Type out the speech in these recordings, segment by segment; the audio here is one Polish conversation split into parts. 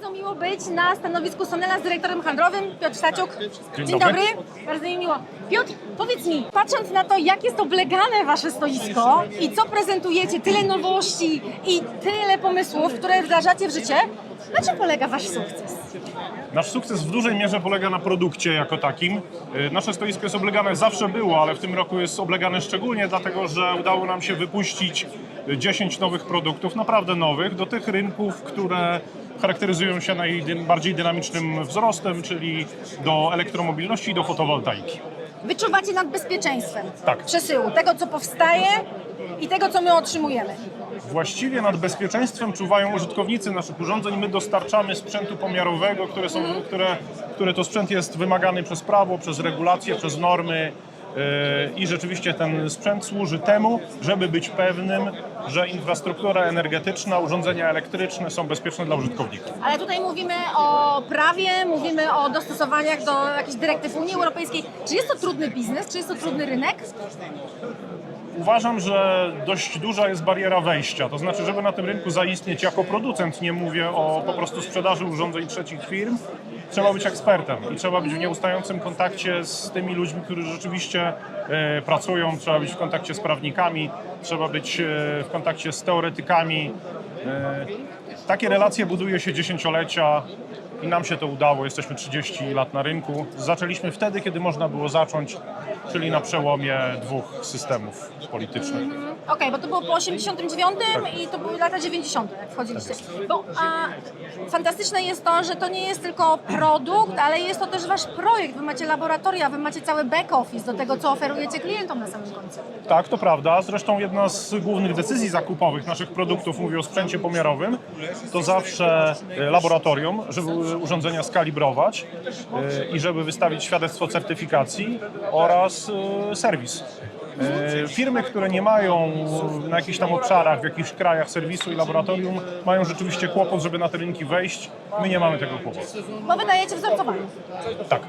bardzo miło być na stanowisku Sonela z dyrektorem handlowym Piotr Staciuk. Dzień dobry. Bardzo mi miło. Piotr, powiedz mi, patrząc na to, jak jest oblegane wasze stoisko i co prezentujecie, tyle nowości i tyle pomysłów, które wdrażacie w życie, na czym polega wasz sukces? Nasz sukces w dużej mierze polega na produkcie jako takim. Nasze stoisko jest oblegane, zawsze było, ale w tym roku jest oblegane szczególnie dlatego, że udało nam się wypuścić 10 nowych produktów, naprawdę nowych, do tych rynków, które charakteryzują się najbardziej dynamicznym wzrostem, czyli do elektromobilności i do fotowoltaiki. Wyczuwacie nad bezpieczeństwem Tak. przesyłu, tego co powstaje i tego co my otrzymujemy. Właściwie nad bezpieczeństwem czuwają użytkownicy naszych urządzeń. My dostarczamy sprzętu pomiarowego, który to sprzęt jest wymagany przez prawo, przez regulacje, przez normy i rzeczywiście ten sprzęt służy temu, żeby być pewnym, że infrastruktura energetyczna, urządzenia elektryczne są bezpieczne dla użytkowników. Ale tutaj mówimy o prawie, mówimy o dostosowaniach do jakichś dyrektyw Unii Europejskiej. Czy jest to trudny biznes? Czy jest to trudny rynek? Uważam, że dość duża jest bariera wejścia, to znaczy, żeby na tym rynku zaistnieć jako producent, nie mówię o po prostu sprzedaży urządzeń trzecich firm, trzeba być ekspertem i trzeba być w nieustającym kontakcie z tymi ludźmi, którzy rzeczywiście pracują, trzeba być w kontakcie z prawnikami, trzeba być w kontakcie z teoretykami. Takie relacje buduje się dziesięciolecia i nam się to udało, jesteśmy 30 lat na rynku. Zaczęliśmy wtedy, kiedy można było zacząć, czyli na przełomie dwóch systemów politycznych. Okej, bo to było po 89 i to były lata 90, jak wchodziliście. Fantastyczne jest to, że to nie jest tylko produkt, ale jest to też wasz projekt. Wy macie laboratoria, wy macie cały back office do tego, co oferujecie klientom na samym końcu. Tak, to prawda. Zresztą jedna z głównych decyzji zakupowych naszych produktów, mówię o sprzęcie pomiarowym, to zawsze laboratorium, żeby urządzenia skalibrować i żeby wystawić świadectwo certyfikacji oraz serwis. Firmy, które nie mają na jakichś tam obszarach, w jakichś krajach serwisu i laboratorium, mają rzeczywiście kłopot, żeby na te rynki wejść. My nie mamy tego kłopotu. Bo wydajecie wzorcowanie. Tak.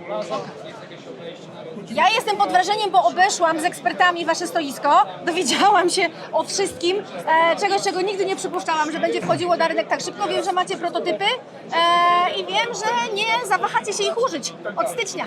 Ja jestem pod wrażeniem, bo obeszłam z ekspertami wasze stoisko, dowiedziałam się o wszystkim, czegoś, czego nigdy nie przypuszczałam, że będzie wchodziło na rynek tak szybko. Wiem, że macie prototypy i wiem, że nie zawahacie się ich użyć od stycznia.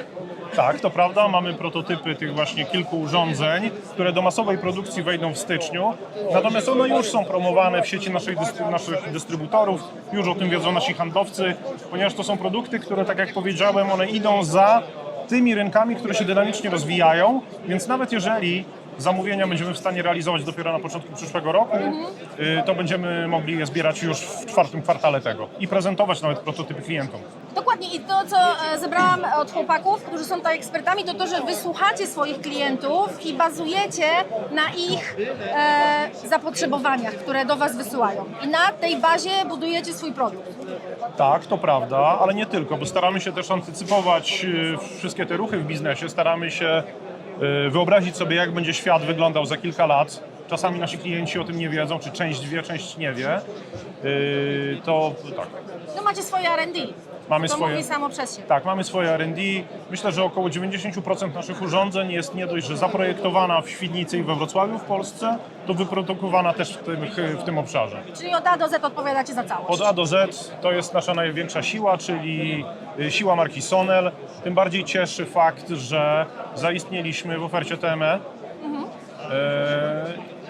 Tak, to prawda. Mamy prototypy tych właśnie kilku urządzeń, które do masowej produkcji wejdą w styczniu. Natomiast one już są promowane w sieci naszych dystrybutorów. Już o tym wiedzą nasi handlowcy, ponieważ to są produkty, które, tak jak powiedziałem, one idą za tymi rynkami, które się dynamicznie rozwijają. Więc nawet jeżeli zamówienia będziemy w stanie realizować dopiero na początku przyszłego roku, to będziemy mogli je zbierać już w czwartym kwartale tego i prezentować nawet prototypy klientom. Dokładnie i to, co zebrałam od chłopaków, którzy są tutaj ekspertami, to to, że wysłuchacie swoich klientów i bazujecie na ich zapotrzebowaniach, które do was wysyłają. I na tej bazie budujecie swój produkt. Tak, to prawda, ale nie tylko, bo staramy się też antycypować wszystkie te ruchy w biznesie, staramy się wyobrazić sobie, jak będzie świat wyglądał za kilka lat. Czasami nasi klienci o tym nie wiedzą, czy część wie, część nie wie. To tak. No macie swoje R&D. Mamy to swoje, mówi samo przez się. tak, mamy swoje R&D. Myślę, że około 90% naszych urządzeń jest nie dość, że zaprojektowana w Świdnicy i we Wrocławiu w Polsce, to wyprodukowana też w tym obszarze. Czyli od A do Z odpowiadacie za całość. Od A do Z to jest nasza największa siła, czyli siła marki Sonel. Tym bardziej cieszy fakt, że zaistnieliśmy w ofercie TME.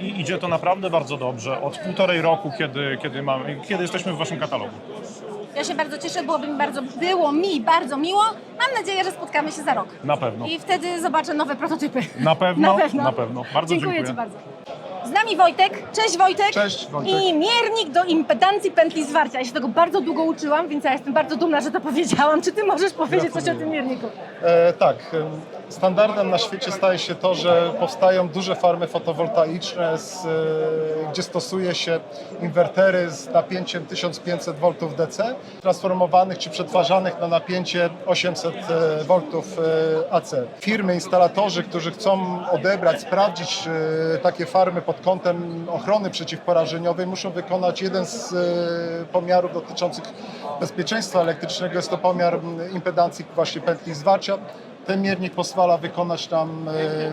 I idzie to naprawdę bardzo dobrze. Od 1,5 roku, kiedy jesteśmy w waszym katalogu. Ja się bardzo cieszę, było mi bardzo miło. Mam nadzieję, że spotkamy się za rok. Na pewno. I wtedy zobaczę nowe prototypy. Na pewno. Bardzo dziękuję dziękuję. Ci bardzo. Z nami Wojtek. Cześć Wojtek. Cześć, Wojtek. I miernik do impedancji pętli zwarcia. Ja się tego bardzo długo uczyłam, więc ja jestem bardzo dumna, że to powiedziałam. Czy Ty możesz powiedzieć coś o tym mierniku? Tak. Standardem na świecie staje się to, że powstają duże farmy fotowoltaiczne, gdzie stosuje się inwertery z napięciem 1500 V DC, transformowanych czy przetwarzanych na napięcie 800 V AC. Firmy, instalatorzy, którzy chcą odebrać, sprawdzić takie farmy pod kątem ochrony przeciwporażeniowej, muszą wykonać jeden z pomiarów dotyczących bezpieczeństwa elektrycznego. Jest to pomiar impedancji właśnie pętli zwarcia. Ten miernik pozwala wykonać nam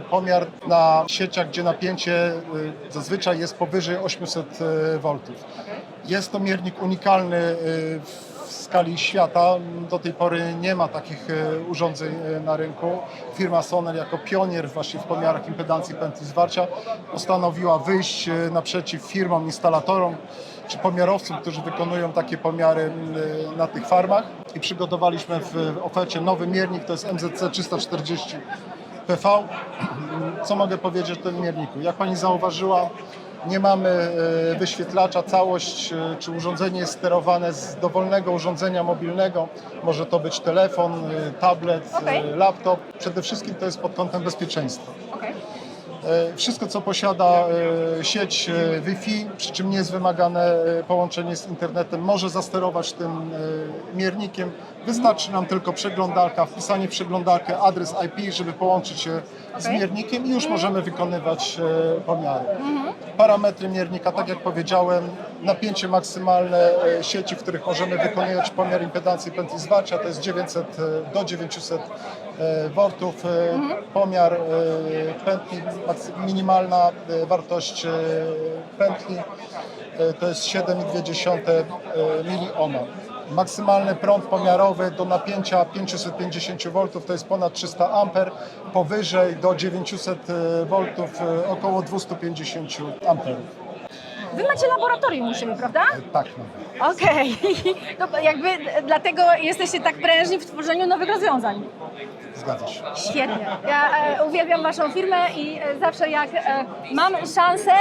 pomiar na sieciach, gdzie napięcie zazwyczaj jest powyżej 800 V. Jest to miernik unikalny w skali świata. Do tej pory nie ma takich urządzeń na rynku. Firma Sonel jako pionier właśnie w pomiarach impedancji pętli zwarcia postanowiła wyjść naprzeciw firmom, instalatorom czy pomiarowcom, którzy wykonują takie pomiary na tych farmach i przygotowaliśmy w ofercie nowy miernik, to jest MZC 340 PV. Co mogę powiedzieć o tym mierniku? Jak Pani zauważyła, nie mamy wyświetlacza, całość czy urządzenie jest sterowane z dowolnego urządzenia mobilnego. Może to być telefon, tablet, laptop. Przede wszystkim to jest pod kątem bezpieczeństwa. Wszystko, co posiada sieć Wi-Fi, przy czym nie jest wymagane połączenie z internetem, może zasterować tym miernikiem. Wystarczy nam tylko przeglądarka, wpisanie w przeglądarkę adres IP, żeby połączyć się z miernikiem i już możemy wykonywać pomiary. Parametry miernika, tak jak powiedziałem, napięcie maksymalne sieci, w których możemy wykonywać pomiar impedancji pętli zwarcia, to jest 900 do 900 V. Pomiar pętli, minimalna wartość pętli to jest 7,2 miliohma. Maksymalny prąd pomiarowy do napięcia 550 V to jest ponad 300 A, powyżej do 900 V około 250 A. Wy macie laboratorium u siebie, prawda? Tak. Okej. No, jakby dlatego jesteście tak prężni w tworzeniu nowych rozwiązań. Zgadza się. Świetnie. Ja uwielbiam Waszą firmę i zawsze jak mam szansę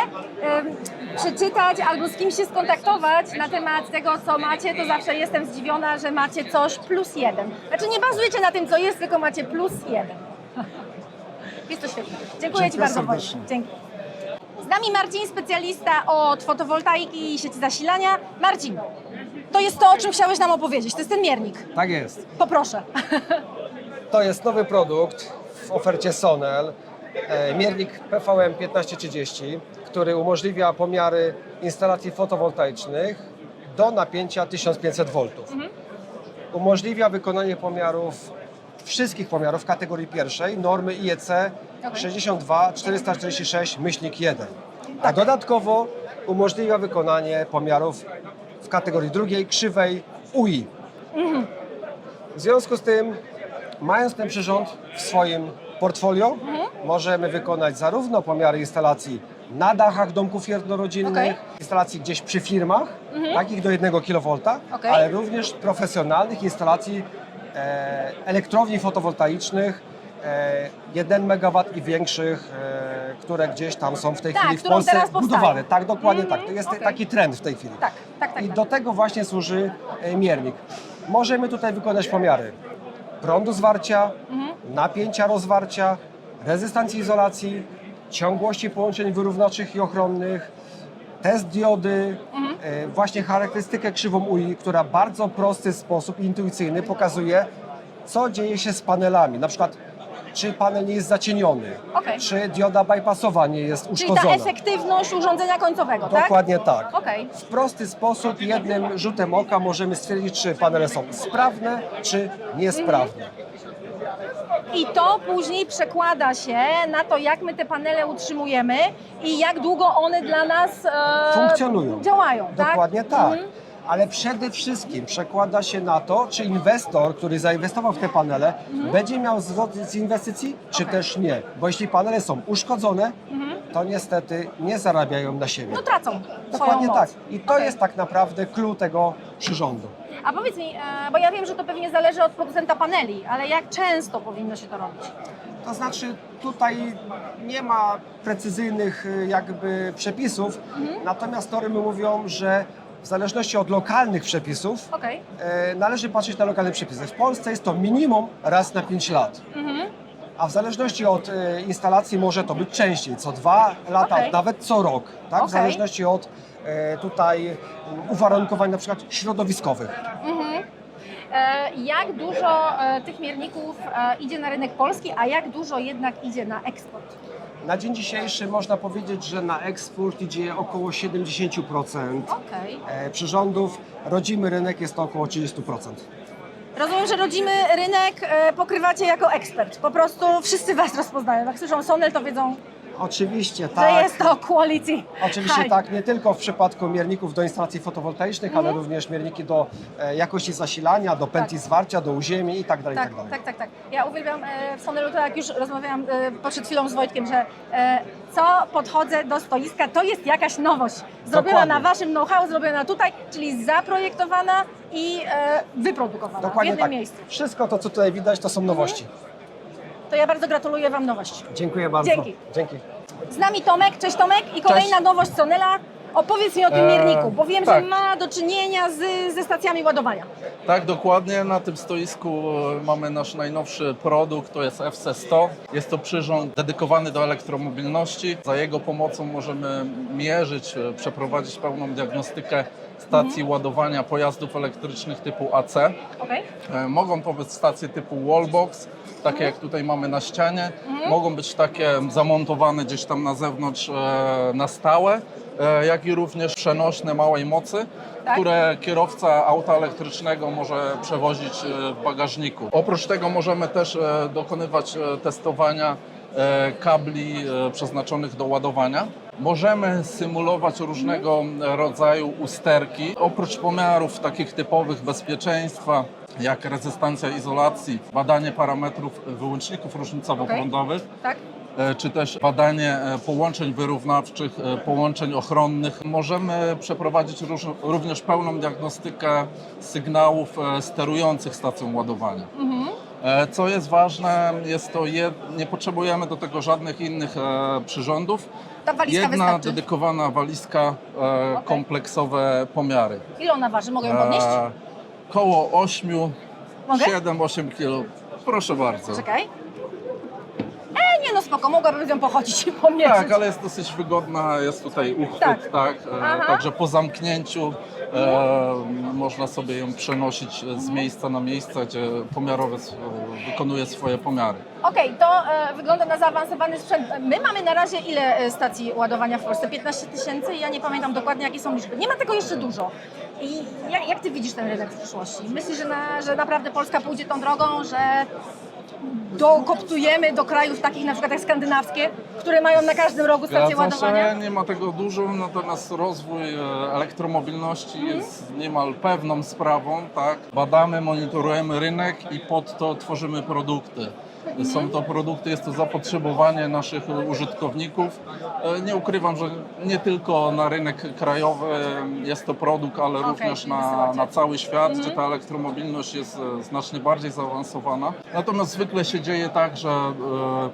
przeczytać albo z kimś się skontaktować na temat tego, co macie, to zawsze jestem zdziwiona, że macie coś +1. Znaczy nie bazujecie na tym, co jest, tylko macie +1. Jest to świetne. Dziękuję Ci bardzo. serdecznie. Dzięki. Z nami Marcin, specjalista od fotowoltaiki i sieci zasilania. Marcin, to jest to, o czym chciałeś nam opowiedzieć. To jest ten miernik. Tak jest. Poproszę. To jest nowy produkt w ofercie Sonel, miernik PVM 1530, który umożliwia pomiary instalacji fotowoltaicznych do napięcia 1500 V. Umożliwia wykonanie pomiarów, wszystkich pomiarów kategorii pierwszej, normy IEC 62446-1, a dodatkowo umożliwia wykonanie pomiarów w kategorii drugiej, krzywej UI. W związku z tym, mając ten przyrząd w swoim portfolio, możemy wykonać zarówno pomiary instalacji na dachach domków jednorodzinnych, instalacji gdzieś przy firmach, takich do 1 kV, ale również profesjonalnych instalacji elektrowni fotowoltaicznych 1 MW i większych, które gdzieś tam są w tej chwili w którą Polsce teraz powstają. budowane. Tak, dokładnie tak. To jest taki trend w tej chwili. Tak. I do tego właśnie służy miernik. Możemy tutaj wykonać pomiary prądu zwarcia, napięcia rozwarcia, rezystancji izolacji, ciągłości połączeń wyrównawczych i ochronnych, test diody, właśnie charakterystykę krzywą UI, która w bardzo prosty sposób intuicyjny pokazuje, co dzieje się z panelami. Na przykład, czy panel nie jest zacieniony, czy dioda bypassowa nie jest uszkodzona. Czyli ta efektywność urządzenia końcowego, tak? Dokładnie tak. Okej. W prosty sposób, jednym rzutem oka możemy stwierdzić, czy panele są sprawne, czy niesprawne. I to później przekłada się na to, jak my te panele utrzymujemy i jak długo one dla nas Funkcjonują. działają, tak? Dokładnie tak. Ale przede wszystkim przekłada się na to, czy inwestor, który zainwestował w te panele, będzie miał zwrot z inwestycji, czy też nie. Bo jeśli panele są uszkodzone, to niestety nie zarabiają na siebie. No tracą Dokładnie swoją tak. moc. I to jest tak naprawdę clue tego przyrządu. A powiedz mi, bo ja wiem, że to pewnie zależy od producenta paneli, ale jak często powinno się to robić? To znaczy tutaj nie ma precyzyjnych jakby przepisów, natomiast normy mówią, że w zależności od lokalnych przepisów należy patrzeć na lokalne przepisy. W Polsce jest to minimum raz na 5 lat. A w zależności od instalacji może to być częściej, co 2 lata, nawet co rok, tak? W zależności od tutaj uwarunkowań na przykład środowiskowych. Jak dużo tych mierników idzie na rynek polski, a jak dużo jednak idzie na eksport? Na dzień dzisiejszy można powiedzieć, że na eksport idzie około 70% przyrządów. Rodzimy rynek jest to około 30%. Rozumiem, że rodzimy rynek pokrywacie jako ekspert. Po prostu wszyscy Was rozpoznają. Jak słyszą Sonel, to wiedzą, Oczywiście, że tak. jest to quality. Oczywiście high. tak, nie tylko w przypadku mierników do instalacji fotowoltaicznych, ale również mierniki do jakości zasilania, do pętli zwarcia, do uziemi i tak dalej, i Tak, tak dalej. tak, tak, tak. Ja uwielbiam w Sonelu, to jak już rozmawiałam przed chwilą z Wojtkiem, że co podchodzę do stoiska, to jest jakaś nowość. Zrobiona Dokładnie. na waszym know-how, zrobiona tutaj, czyli zaprojektowana i wyprodukowana w Dokładnie jednym tak. miejscu. Wszystko to, co tutaj widać, to są nowości. To ja bardzo gratuluję wam nowości. Dziękuję bardzo. Dzięki. Dzięki. Z nami Tomek, cześć Tomek i kolejna nowość Sonela. Opowiedz mi o tym mierniku, bo wiem, tak. że ma do czynienia ze stacjami ładowania. Tak, dokładnie. Na tym stoisku mamy nasz najnowszy produkt, to jest FC100. Jest to przyrząd dedykowany do elektromobilności. Za jego pomocą możemy mierzyć, przeprowadzić pełną diagnostykę stacji ładowania pojazdów elektrycznych typu AC. Okej? Mogą to być stacje typu wallbox, takie jak tutaj mamy na ścianie. Mogą być takie zamontowane gdzieś tam na zewnątrz na stałe, jak i również przenośne małej mocy, Tak. które kierowca auta elektrycznego może przewozić w bagażniku. Oprócz tego możemy też dokonywać testowania kabli przeznaczonych do ładowania. Możemy symulować różnego rodzaju usterki. Oprócz pomiarów takich typowych bezpieczeństwa, jak rezystancja izolacji, badanie parametrów wyłączników różnicowo-prądowych, Tak? czy też badanie połączeń wyrównawczych, połączeń ochronnych. Możemy przeprowadzić również pełną diagnostykę sygnałów sterujących stacją ładowania. Co jest ważne, jest to nie potrzebujemy do tego żadnych innych przyrządów. Ta walizka Jedna wystarczy. dedykowana walizka, kompleksowe pomiary. Ile ona waży? Mogę ją podnieść? Koło 8, Mogę? 7-8 kg. Proszę bardzo. Czekaj. Nie no spoko, mogłabym z nią pochodzić i pomierzyć. Tak, ale jest dosyć wygodna, jest tutaj uchwyt, Tak. tak. Aha. Także po zamknięciu można sobie ją przenosić z miejsca na miejsce, gdzie pomiarowe wykonuje swoje pomiary. Okej, to wygląda na zaawansowany sprzęt. My mamy na razie ile stacji ładowania w Polsce? 15 000 i ja nie pamiętam dokładnie jakie są liczby. Nie ma tego jeszcze dużo. I jak ty widzisz ten rynek w przyszłości? Myślisz, że naprawdę Polska pójdzie tą drogą, że dokoptujemy do krajów takich na przykład jak skandynawskie, które mają na każdym rogu stację Zgadza się, ładowania? nie ma tego dużo, natomiast rozwój elektromobilności jest niemal pewną sprawą, tak. Badamy, monitorujemy rynek i pod to tworzymy produkty. Są to produkty, jest to zapotrzebowanie naszych użytkowników. Nie ukrywam, że nie tylko na rynek krajowy jest to produkt, ale również na cały świat, gdzie ta elektromobilność jest znacznie bardziej zaawansowana. Natomiast zwykle się dzieje tak, że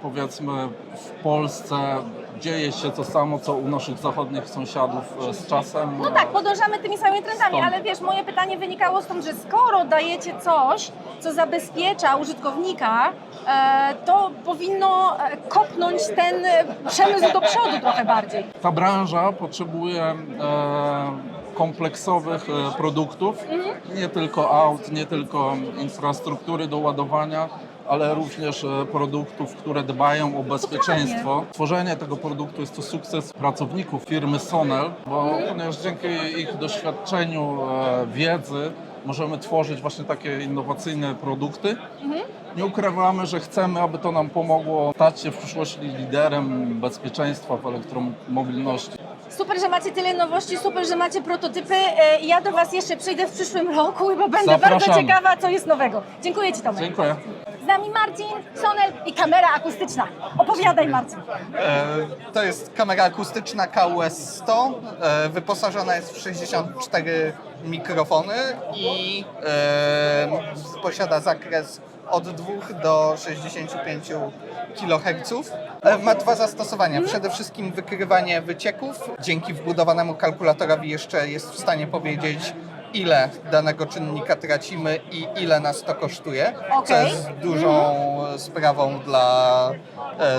powiedzmy w Polsce dzieje się to samo, co u naszych zachodnich sąsiadów z czasem. No tak, podążamy tymi samymi trendami, Stąd. ale wiesz, moje pytanie wynikało stąd, że skoro dajecie coś, co zabezpiecza użytkownika, to powinno kopnąć ten przemysł do przodu trochę bardziej. Ta branża potrzebuje kompleksowych produktów, nie tylko aut, nie tylko infrastruktury do ładowania, ale również produktów, które dbają o bezpieczeństwo. Tworzenie tego produktu jest to sukces pracowników firmy Sonel, bo ponieważ dzięki ich doświadczeniu, wiedzy możemy tworzyć właśnie takie innowacyjne produkty. Nie ukrywamy, że chcemy, aby to nam pomogło stać się w przyszłości liderem bezpieczeństwa w elektromobilności. Super, że macie tyle nowości, super, że macie prototypy. Ja do Was jeszcze przyjdę w przyszłym roku, bo będę bardzo Zapraszamy. ciekawa, co jest nowego. Dziękuję Ci, Tomek. Dziękuję. Z nami Marcin, Sonel i kamera akustyczna. Opowiadaj, Marcin. To jest kamera akustyczna KUS-100, wyposażona jest w 64 mikrofony i posiada zakres od 2 do 65 kHz. Ma dwa zastosowania. Przede wszystkim wykrywanie wycieków. Dzięki wbudowanemu kalkulatorowi jeszcze jest w stanie powiedzieć, ile danego czynnika tracimy i ile nas to kosztuje, co Okej. jest dużą sprawą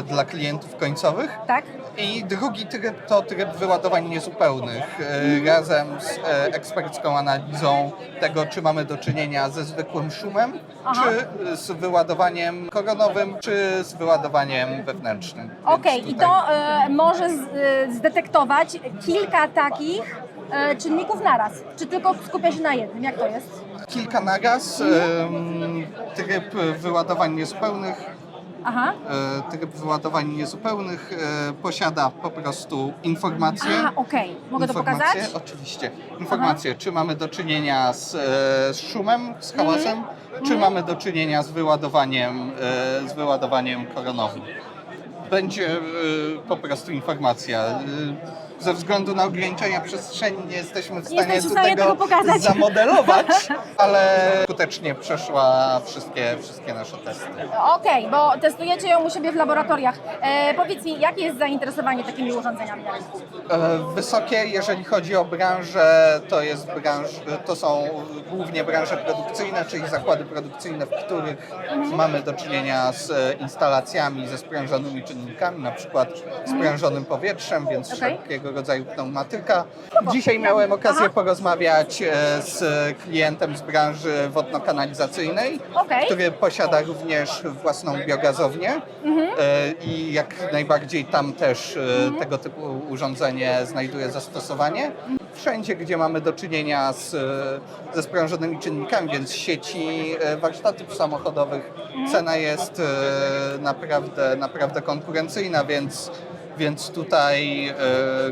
dla klientów końcowych. Tak? I drugi tryb to tryb wyładowań niezupełnych, razem z ekspercką analizą tego, czy mamy do czynienia ze zwykłym szumem, czy z wyładowaniem koronowym, czy z wyładowaniem wewnętrznym. Więc Okej, i tutaj- to może zdetektować kilka takich czynników naraz. Czy tylko skupia się na jednym? Jak to jest? Kilka naraz, tryb wyładowań niezupełnych Aha. Tryb wyładowań niezupełnych posiada po prostu informacje. A, okej. Mogę to pokazać? Oczywiście. Informacje, czy mamy do czynienia z szumem, z hałasem, czy mamy do czynienia z wyładowaniem koronowym. Będzie po prostu informacja. Ze względu na ograniczenia przestrzeni nie jesteśmy w stanie jesteśmy w stanie tego pokazać. zamodelować, ale skutecznie przeszła wszystkie nasze testy. Okej, bo testujecie ją u siebie w laboratoriach. Powiedz mi, jakie jest zainteresowanie takimi urządzeniami na rynku? Wysokie, jeżeli chodzi o branżę, to są głównie branże produkcyjne, czyli zakłady produkcyjne, w których mamy do czynienia z instalacjami ze sprężonymi czynnikami, na przykład sprężonym powietrzem, więc wszelkiego rodzaju pneumatyka. Dzisiaj miałem okazję porozmawiać z klientem z branży wodno-kanalizacyjnej, który posiada również własną biogazownię i jak najbardziej tam też tego typu urządzenie znajduje zastosowanie. Wszędzie, gdzie mamy do czynienia ze sprężonymi czynnikami, więc sieci warsztatów samochodowych, cena jest naprawdę konkurencyjna, więc tutaj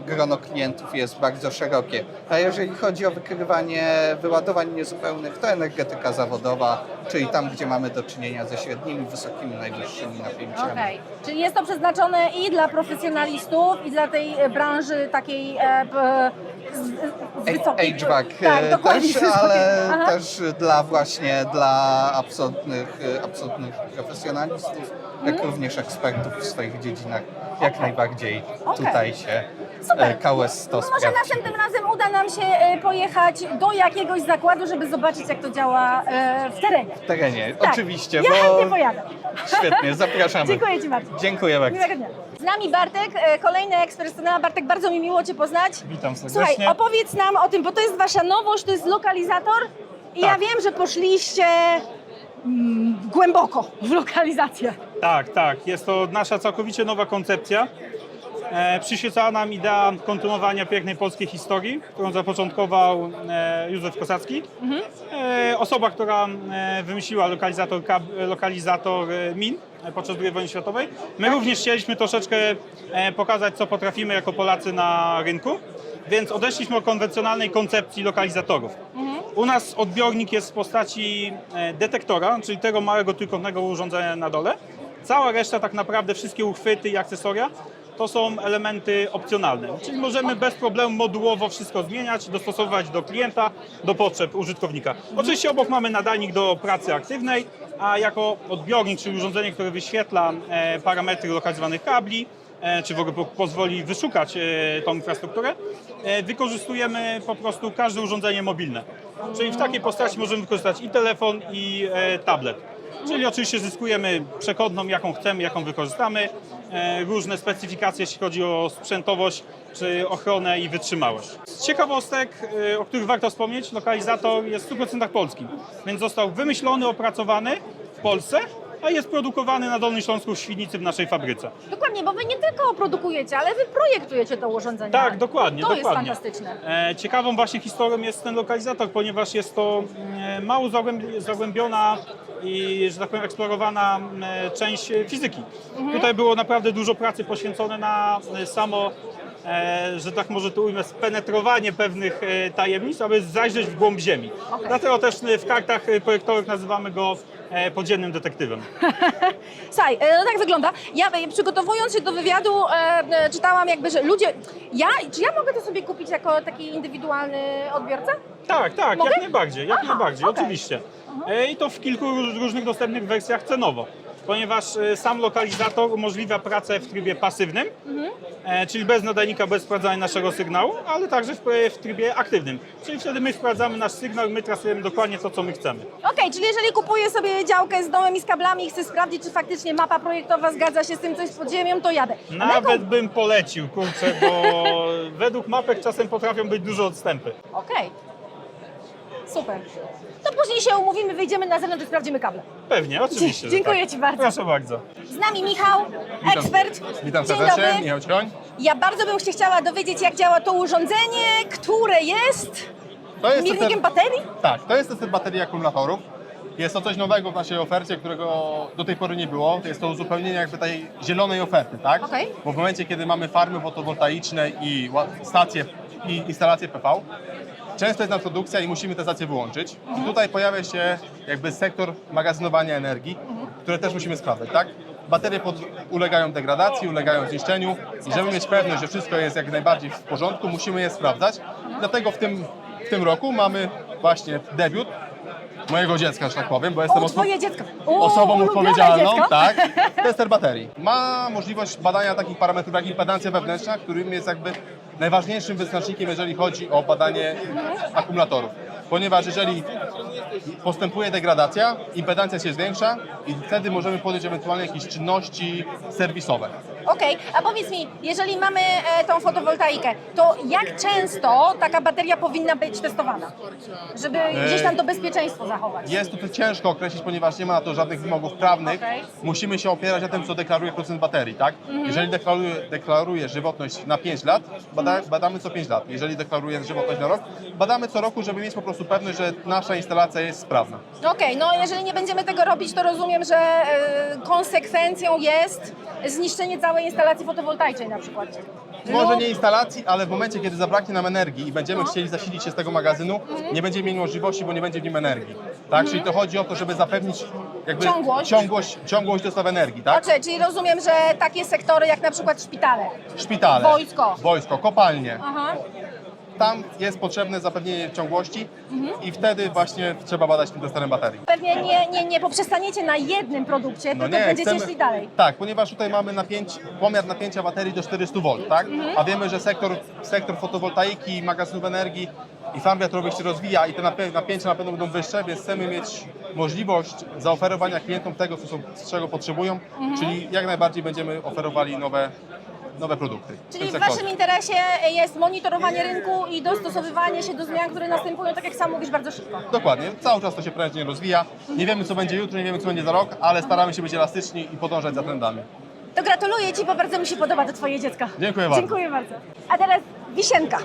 grono klientów jest bardzo szerokie. A jeżeli chodzi o wykrywanie wyładowań niezupełnych, to energetyka zawodowa, czyli tam, gdzie mamy do czynienia ze średnimi, wysokimi, najwyższymi napięciami. Okej, czyli jest to przeznaczone i dla profesjonalistów, i dla tej branży takiej z wysokiej... HVAC tak, dokładnie, też, ale też dla absolutnych profesjonalistów, jak również ekspertów w swoich dziedzinach. Jak najbardziej tutaj się KWS 100 Może sprawdzi. następnym razem uda nam się pojechać do jakiegoś zakładu, żeby zobaczyć, jak to działa w terenie. W terenie, Tak, oczywiście, ja bo chętnie pojadę. świetnie, zapraszamy. Dziękuję Ci bardzo. Dziękuję bardzo. Miłego dnia. Z nami Bartek, kolejny ekspert Stanęła. Bartek, bardzo mi miło Cię poznać. Witam serdecznie. Słuchaj, opowiedz nam o tym, bo to jest Wasza nowość, to jest lokalizator i ja wiem, że poszliście głęboko w lokalizację. Tak. Jest to nasza całkowicie nowa koncepcja. Przyświecała nam idea kontynuowania pięknej polskiej historii, którą zapoczątkował Józef Kosacki. Osoba, która wymyśliła lokalizator min podczas II wojny światowej. My również chcieliśmy troszeczkę pokazać, co potrafimy jako Polacy na rynku, więc odeszliśmy od konwencjonalnej koncepcji lokalizatorów. U nas odbiornik jest w postaci detektora, czyli tego małego trójkątnego urządzenia na dole. Cała reszta, tak naprawdę wszystkie uchwyty i akcesoria, to są elementy opcjonalne, czyli możemy bez problemu modułowo wszystko zmieniać, dostosowywać do klienta, do potrzeb użytkownika. Oczywiście obok mamy nadajnik do pracy aktywnej, a jako odbiornik, czyli urządzenie, które wyświetla parametry lokalizowanych kabli, czy w ogóle pozwoli wyszukać tą infrastrukturę, wykorzystujemy po prostu każde urządzenie mobilne. Czyli w takiej postaci możemy wykorzystać i telefon, i tablet. Czyli oczywiście zyskujemy przechodną, jaką chcemy, jaką wykorzystamy, różne specyfikacje, jeśli chodzi o sprzętowość, czy ochronę i wytrzymałość. Z ciekawostek, o których warto wspomnieć, lokalizator jest w 100% polski, więc został wymyślony, opracowany w Polsce, a jest produkowany na Dolnym Śląsku w Świdnicy w naszej fabryce. Dokładnie, bo Wy nie tylko produkujecie, ale Wy projektujecie to urządzenie. Tak, dokładnie. To jest fantastyczne. Ciekawą właśnie historią jest ten lokalizator, ponieważ jest to mało zagłębiona i, że tak powiem, eksplorowana część fizyki. Tutaj było naprawdę dużo pracy poświęcone na samo, że tak może to ujmę, spenetrowanie pewnych tajemnic, aby zajrzeć w głąb Ziemi. Dlatego też w kartach projektowych nazywamy go podziemnym detektywem. Słuchaj, no tak wygląda. Ja przygotowując się do wywiadu czytałam jakby, że ludzie... Czy ja mogę to sobie kupić jako taki indywidualny odbiorca? Tak, Mogę? jak najbardziej, okej. oczywiście. I to w kilku różnych dostępnych wersjach cenowo, ponieważ sam lokalizator umożliwia pracę w trybie pasywnym, czyli bez nadajnika, bez sprawdzania naszego sygnału, ale także w trybie aktywnym, czyli wtedy my sprawdzamy nasz sygnał i my trasujemy dokładnie to, co my chcemy. Okej, czyli jeżeli kupuję sobie działkę z domem i z kablami i chcę sprawdzić, czy faktycznie mapa projektowa zgadza się z tym, co jest pod ziemią, to jadę. Nawet bym polecił, kurczę, bo według mapek czasem potrafią być duże odstępy. Okej. Super. To później się umówimy, wyjdziemy na zewnątrz i sprawdzimy kable. Pewnie, oczywiście. że Dziękuję tak. Ci bardzo. Proszę bardzo. Z nami Michał, ekspert. Witam Dzień serdecznie, dobry. Michał Cioń. Ja bardzo bym się chciała dowiedzieć, jak działa to urządzenie, które jest To jest miernikiem system, baterii. tak, to jest system baterii akumulatorów. Jest to coś nowego w naszej ofercie, którego do tej pory nie było. Jest to uzupełnienie jakby tej zielonej oferty, tak? Okej. Bo w momencie, kiedy mamy farmy fotowoltaiczne i stacje i instalacje PV, często jest nadprodukcja i musimy te stacje wyłączyć. I tutaj pojawia się jakby sektor magazynowania energii, które też musimy sprawdzać, tak? Baterie ulegają degradacji, ulegają zniszczeniu i żeby mieć pewność, że wszystko jest jak najbardziej w porządku, musimy je sprawdzać. Dlatego w tym roku mamy właśnie debiut mojego dziecka, że tak powiem, bo jestem Twoje dziecko. osobą Ulubione odpowiedzialną, dziecko. tak, tester baterii. Ma możliwość badania takich parametrów jak impedancja wewnętrzna, którym jest jakby najważniejszym wyznacznikiem, jeżeli chodzi o badanie akumulatorów. Ponieważ jeżeli postępuje degradacja, impedancja się zwiększa i wtedy możemy podjąć ewentualnie jakieś czynności serwisowe. Okej, a powiedz mi, jeżeli mamy tą fotowoltaikę, to jak często taka bateria powinna być testowana, żeby gdzieś tam to bezpieczeństwo zachować? Jest to ciężko określić, ponieważ nie ma na to żadnych wymogów prawnych. Okej. Musimy się opierać na tym, co deklaruje procent baterii, tak? Jeżeli deklaruje żywotność na 5 lat, badamy co 5 lat. Jeżeli deklaruje żywotność na rok, badamy co roku, żeby mieć po prostu pewność, że nasza instalacja jest sprawna. Okej, no jeżeli nie będziemy tego robić, to rozumiem, że konsekwencją jest zniszczenie całej instalacji fotowoltaicznej na przykład. Może nie instalacji, ale w momencie, kiedy zabraknie nam energii i będziemy chcieli zasilić się z tego magazynu, nie będziemy mieli możliwości, bo nie będzie w nim energii. Tak? Czyli to chodzi o to, żeby zapewnić jakby ciągłość dostaw energii, tak? Okej, czyli rozumiem, że takie sektory jak na przykład szpitale. Szpitale, Wojsko. kopalnie. Aha. Tam jest potrzebne zapewnienie ciągłości i wtedy właśnie trzeba badać tym testerem baterii. Pewnie nie poprzestaniecie na jednym produkcie, tylko będziecie szli dalej. Tak, ponieważ tutaj mamy pomiar napięcia baterii do 400 V, tak? A wiemy, że sektor fotowoltaiki, magazynów energii i farm wiatrowych się rozwija i te napięcia na pewno będą wyższe, więc chcemy mieć możliwość zaoferowania klientom tego, czego potrzebują, czyli jak najbardziej będziemy oferowali nowe produkty. w Czyli tym w sektorze. Waszym interesie jest monitorowanie rynku i dostosowywanie się do zmian, które następują, tak jak sam mówisz, bardzo szybko. Dokładnie, cały czas to się prężnie rozwija. Nie wiemy, co będzie jutro, nie wiemy, co będzie za rok, ale staramy się być elastyczni i podążać za trendami. To gratuluję Ci, bo bardzo mi się podoba to Twoje dziecko. Dziękuję bardzo. Dziękuję bardzo. A teraz wisienka.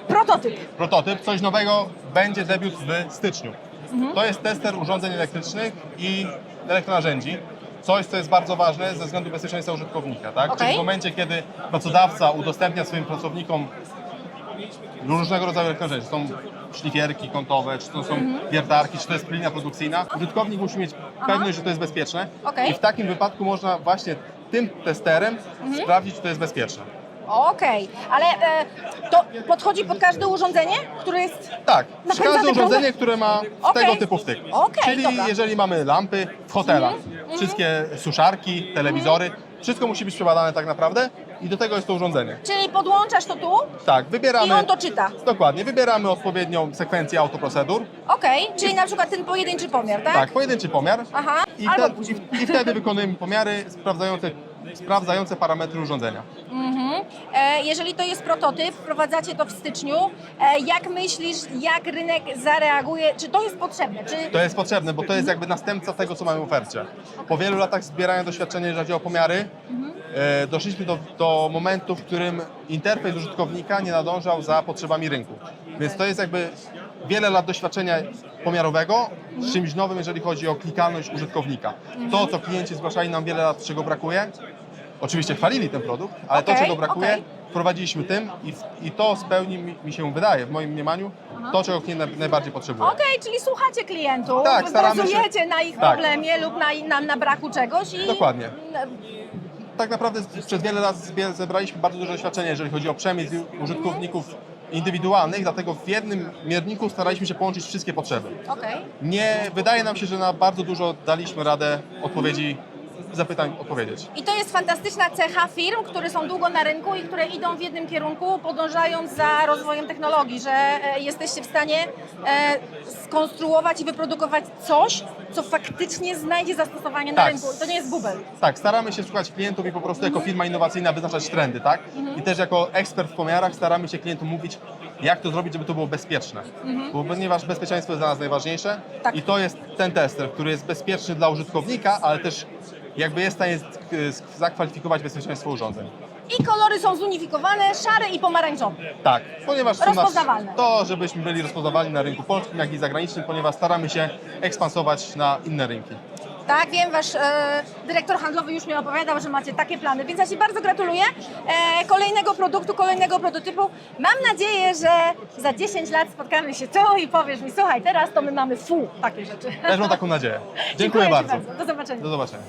Prototyp. Prototyp, coś nowego, będzie debiut w styczniu. To jest tester urządzeń elektrycznych i elektronarzędzi. Coś, co jest bardzo ważne ze względu bezpieczeństwa użytkownika. Tak? Okej. Czyli w momencie, kiedy pracodawca udostępnia swoim pracownikom różnego rodzaju elektronarzędzia, są szlifierki kątowe, czy to są wiertarki, czy to jest linia produkcyjna, użytkownik musi mieć pewność, że to jest bezpieczne. Okej. I w takim wypadku można właśnie tym testerem sprawdzić, czy to jest bezpieczne. Okej, ale to podchodzi pod każde urządzenie, które jest... Tak, Napędzane każde urządzenie, prądem? które ma Okej. tego typu wtyk. Okej, Czyli dobra. jeżeli mamy lampy w hotelach, wszystkie suszarki, telewizory, wszystko musi być przebadane tak naprawdę i do tego jest to urządzenie. Czyli podłączasz to tu Tak, wybieramy... i on to czyta. Dokładnie, wybieramy odpowiednią sekwencję autoprocedur. Okej, czyli na przykład ten pojedynczy pomiar, tak? Tak, pojedynczy pomiar. Aha, I, albo i wtedy wykonujemy pomiary sprawdzające parametry urządzenia. Jeżeli to jest prototyp, wprowadzacie to w styczniu, jak myślisz, jak rynek zareaguje? Czy to jest potrzebne? Czy... To jest potrzebne, bo to jest jakby następca tego, co mamy w ofercie. Po wielu latach zbierania doświadczenia, jeżeli chodzi o pomiary, doszliśmy do momentu, w którym interfejs użytkownika nie nadążał za potrzebami rynku. Więc to jest jakby wiele lat doświadczenia pomiarowego z czymś nowym, jeżeli chodzi o klikalność użytkownika. To, co klienci zgłaszali nam wiele lat, czego brakuje, oczywiście chwalili ten produkt, ale to, czego brakuje, wprowadziliśmy tym i to spełni, mi się wydaje, w moim mniemaniu, to, czego klient najbardziej potrzebuje. Okej, czyli słuchacie klientów, Tak, staramy się- bazujecie na ich Tak. problemie lub na braku czegoś i... Dokładnie. Tak naprawdę przez wiele lat zebraliśmy bardzo duże doświadczenie, jeżeli chodzi o przemysł użytkowników indywidualnych, dlatego w jednym mierniku staraliśmy się połączyć wszystkie potrzeby. Okej. Nie wydaje nam się, że na bardzo dużo daliśmy radę zapytań odpowiedzieć. I to jest fantastyczna cecha firm, które są długo na rynku i które idą w jednym kierunku, podążając za rozwojem technologii, że jesteście w stanie skonstruować i wyprodukować coś, co faktycznie znajdzie zastosowanie na Tak. rynku. To nie jest bubel. Tak, staramy się słuchać klientów i po prostu jako firma innowacyjna wyznaczać trendy, tak? I też jako ekspert w pomiarach staramy się klientom mówić, jak to zrobić, żeby to było bezpieczne. Bo ponieważ bezpieczeństwo jest dla nas najważniejsze Tak. i to jest ten tester, który jest bezpieczny dla użytkownika, ale też jakby jest w stanie zakwalifikować bezpieczeństwo urządzeń. I kolory są zunifikowane, szary i pomarańczowy. Tak, ponieważ są Rozpoznawalne. to, żebyśmy byli rozpoznawalni na rynku polskim, jak i zagranicznym, ponieważ staramy się ekspansować na inne rynki. Tak, wiem, wasz dyrektor handlowy już mi opowiadał, że macie takie plany, więc ja Ci bardzo gratuluję kolejnego produktu, kolejnego prototypu. Mam nadzieję, że za 10 lat spotkamy się tu i powiesz mi, słuchaj, teraz to my mamy takie rzeczy. Też mam taką nadzieję. Dziękuję Ci bardzo. Do zobaczenia. Do zobaczenia.